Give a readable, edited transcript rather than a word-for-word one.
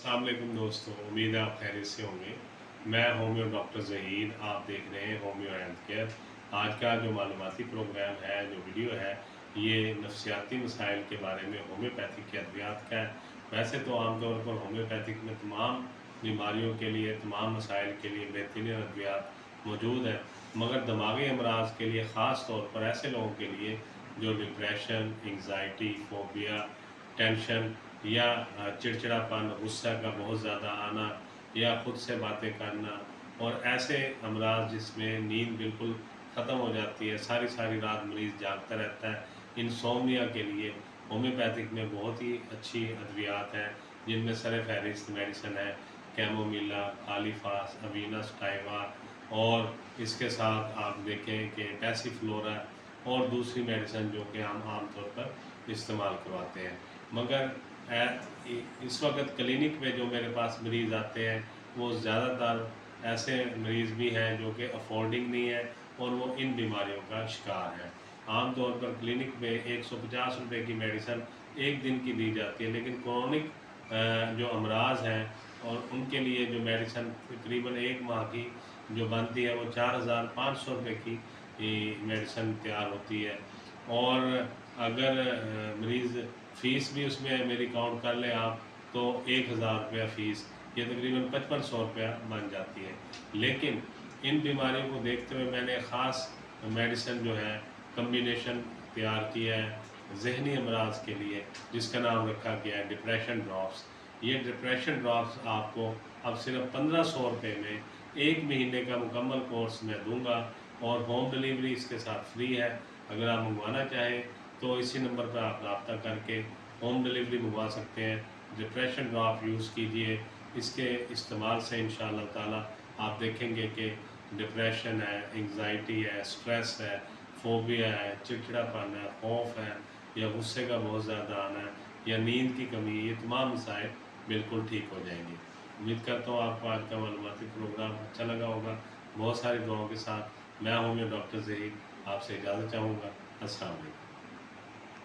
अस्सलाम वालेकुम दोस्तों, उम्मीद है आप खैरियत से होंगे। मैं होमियो डॉक्टर ज़हीर, आप देख रहे हैं होमियो हेल्थ केयर। आज का जो मालूमाती प्रोग्राम है, जो वीडियो है, ये नफ्सियाती मसाइल के बारे में होम्योपैथिक के अद्वियात का है। वैसे तो आमतौर पर होम्योपैथिक में तमाम बीमारियों के लिए, तमाम मसाइल के लिए बेहतरीन अद्वियात मौजूद है, मगर दिमागी अमराज के लिए ख़ास तौर पर ऐसे लोगों के लिए जो डिप्रेशन, एंग्जाइटी, फोबिया, टेंशन या चिड़चिड़ापन, गुस्सा का बहुत ज़्यादा आना या खुद से बातें करना और ऐसे अमराज जिसमें नींद बिल्कुल ख़त्म हो जाती है, सारी सारी रात मरीज़ जागता रहता है, इंसोम्निया के लिए होम्योपैथिक में बहुत ही अच्छी अद्वियात हैं, जिनमें सर-ए-फ़हरिस्त मेडिसिन है कैमोमिला, कालीफास, अवीना सटाइवा और इसके साथ आप देखें कि पैसिफ्लोरा और दूसरी मेडिसिन जो कि हम आम तौर पर इस्तेमाल करवाते हैं। मगर इस वक्त क्लिनिक में जो मेरे पास मरीज़ आते हैं वो ज़्यादातर ऐसे मरीज़ भी हैं जो कि अफोर्डिंग नहीं है और वो इन बीमारियों का शिकार है। आम तौर पर क्लिनिक में 150 रुपए की मेडिसिन एक दिन की दी जाती है, लेकिन क्रोनिक जो अमराज हैं और उनके लिए जो मेडिसिन तकरीबन 1 माह की जो बनती है वो 4500 रुपये की मेडिसिन तैयार होती है। और अगर मरीज़ फ़ीस भी उसमें मेरी काउंट कर लें आप, तो 1000 रुपया फ़ीस, ये तकरीबन 5500 रुपया बन जाती है। लेकिन इन बीमारियों को देखते हुए मैंने ख़ास मेडिसिन जो है कम्बिनेशन तैयार किया है ज़हनी अमराज के लिए, जिसका नाम रखा गया है डिप्रेशन ड्रॉप्स। ये डिप्रेशन ड्रॉप्स आपको अब सिर्फ 1500 रुपये में 1 महीने का मुकम्मल कोर्स मैं दूंगा और होम डिलीवरी इसके साथ फ्री है। अगर आप मंगवाना चाहें तो इसी नंबर पर आप रब्ता करके होम डिलीवरी मंगवा सकते हैं। डिप्रेशन ड्रॉप यूज़ कीजिए, इसके इस्तेमाल से इंशाअल्लाह ताला आप देखेंगे कि डिप्रेशन है, एंग्जाइटी है, स्ट्रेस है, फोबिया है, चिड़चिड़ापन है, खौफ है या गुस्से का बहुत ज़्यादा आना है या नींद की कमी, ये तमाम मसाइल बिल्कुल ठीक हो जाएंगे। उम्मीद करता हूँ आपको आज का मालूमाती प्रोग्राम अच्छा लगा होगा। बहुत सारी दुआओं के साथ मैं होमियो डॉक्टर ज़हीर आपसे इजाज़त चाहूँगा। अस्सलाम वालेकुम।